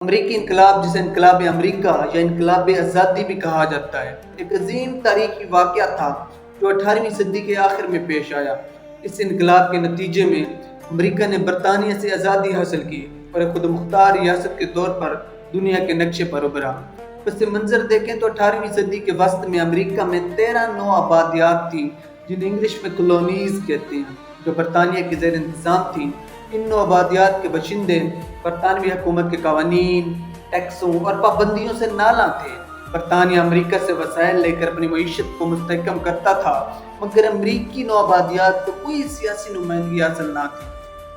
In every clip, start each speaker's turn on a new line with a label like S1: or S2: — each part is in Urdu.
S1: امریکی انقلاب، جسے انقلاب امریکہ یا انقلاب آزادی بھی کہا جاتا ہے، ایک عظیم تاریخی واقعہ تھا جو 18ویں صدی کے آخر میں پیش آیا۔ اس انقلاب کے نتیجے میں امریکہ نے برطانیہ سے آزادی حاصل کی اور ایک خود مختار ریاست کے طور پر دنیا کے نقشے پر ابھرا۔ پس منظر دیکھیں تو 18ویں صدی کے وسط میں امریکہ میں 13 نو آبادیات تھیں، جنہیں انگلش میں کالونیز کہتے ہیں، جو برطانیہ کے زیر انتظام تھیں۔ ان نو آبادیات کے باشندے برطانوی حکومت کے قوانین، ٹیکسوں اور پابندیوں سے نالاں تھے۔ برطانیہ امریکہ سے وسائل لے کر اپنی معیشت کو مستحکم کرتا تھا، مگر امریکی نو آبادیات کو کوئی سیاسی نمائندگی حاصل نہ تھی۔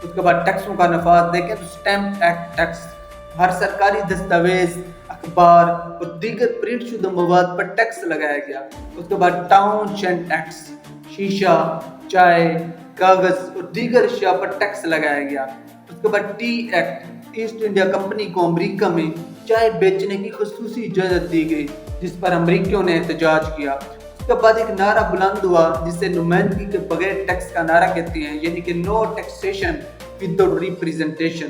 S1: اس کے بعد ٹیکسوں کا نفاذ دیکھیں تو اسٹیمپ ایکٹ ٹیکس، ہر سرکاری دستاویز، اخبار اور دیگر پرنٹ شدہ مواد پر ٹیکس لگایا گیا۔ اس کے بعد ٹاؤن شینڈ ٹیکس، شیشہ، چائے، کاغذ اور دیگر اشیاء پر ٹیکس لگایا گیا۔ اس کے بعد T act, East India company کو امریکہ میں چائے بیچنے کی خصوصی اجازت دی گئی، جس پر امریکیوں نے احتجاج کیا۔ اس کے بعد ایک نعرہ بلند ہوا جسے نمائندگی کے بغیر ٹیکس کا نعرہ کہتے ہیں، یعنی کہ نو ٹیکسیشن وداؤٹ ریپریزنٹیشن،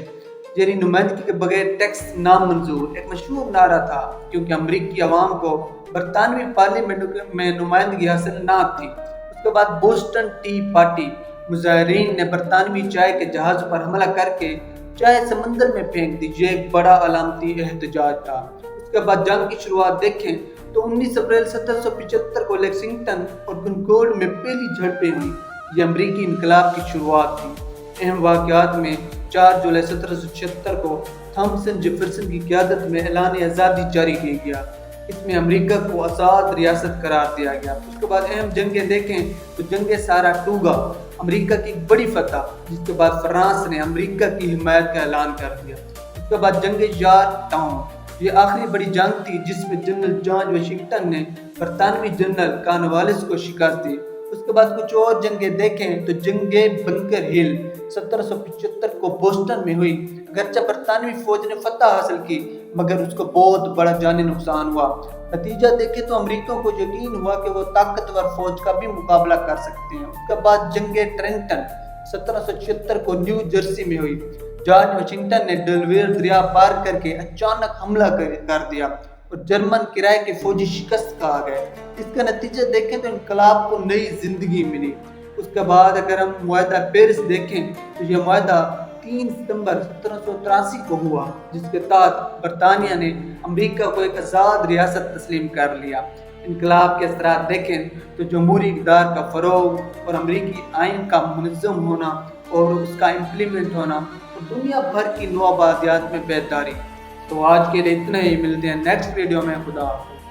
S1: یعنی نمائندگی کے بغیر ٹیکس نامنظور۔ ایک مشہور نعرہ تھا کیونکہ امریکی عوام کو برطانوی پارلیمنٹ میں نمائندگی حاصل نہ تھی۔ اس کے بعد بوسٹن ٹی پارٹی، مظاہرین نے برطانوی چائے کے جہاز پر حملہ کر کے چائے سمندر میں پھینک دی۔ یہ ایک بڑا علامتی احتجاج تھا۔ اس کے بعد جنگ کی شروعات دیکھیں تو 19 اپریل 1775 کو لیکسنگٹن اور کنکورڈ میں پہلی جھڑپیں ہوئی۔ یہ امریکی انقلاب کی شروعات تھی۔ اہم واقعات میں 4 جولائی 1776 کو تھامسن جیفرسن کی قیادت میں اعلان آزادی جاری کیا گیا۔ اس میں امریکہ کو آزاد ریاست قرار دیا گیا۔ اس کے بعد اہم جنگیں دیکھیں تو جنگ ساراٹوگا، امریکہ کی ایک بڑی فتح، جس کے بعد فرانس نے امریکہ کی حمایت کا اعلان کر دیا۔ اس کے بعد جنگ یارک ٹاؤن، یہ آخری بڑی جنگ تھی جس میں جنرل جارج واشنگٹن نے برطانوی جنرل کارنوالیس کو شکست دی۔ اس کے بعد کچھ اور جنگیں دیکھیں تو جنگ بنکر ہل 1775 کو بوسٹن میں ہوئی۔ اگرچہ برطانوی فوج نے فتح حاصل کی، مگر اس کو بہت بڑا جانی نقصان ہوا۔ نتیجہ دیکھیں تو امریکہ کو یقین ہوا کہ وہ طاقتور فوج کا بھی مقابلہ کر سکتے ہیں۔ اس کے بعد جنگ ٹرینٹن 1776 کو نیو جرسی میں ہوئی۔ جارج واشنگٹن نے ڈیلویئر دریا پار کر کے اچانک حملہ کر دیا اور جرمن کرائے کے فوجی شکست کھا گئے۔ اس کا نتیجہ دیکھیں تو انقلاب کو نئی زندگی ملی۔ اس کے بعد اگر ہم معاہدہ پیرس دیکھیں تو یہ معاہدہ 3 ستمبر 1783 کو ہوا، جس کے تحت برطانیہ نے امریکہ کو ایک آزاد ریاست تسلیم کر لیا۔ انقلاب کے اثرات دیکھیں تو جمہوری اقدار کا فروغ اور امریکی آئین کا منظم ہونا اور اس کا امپلیمنٹ ہونا اور دنیا بھر کی نو آبادیات میں بیداری۔ تو آج کے لیے اتنا ہی، ملتے ہیں نیکسٹ ویڈیو میں۔ خدا حافظ۔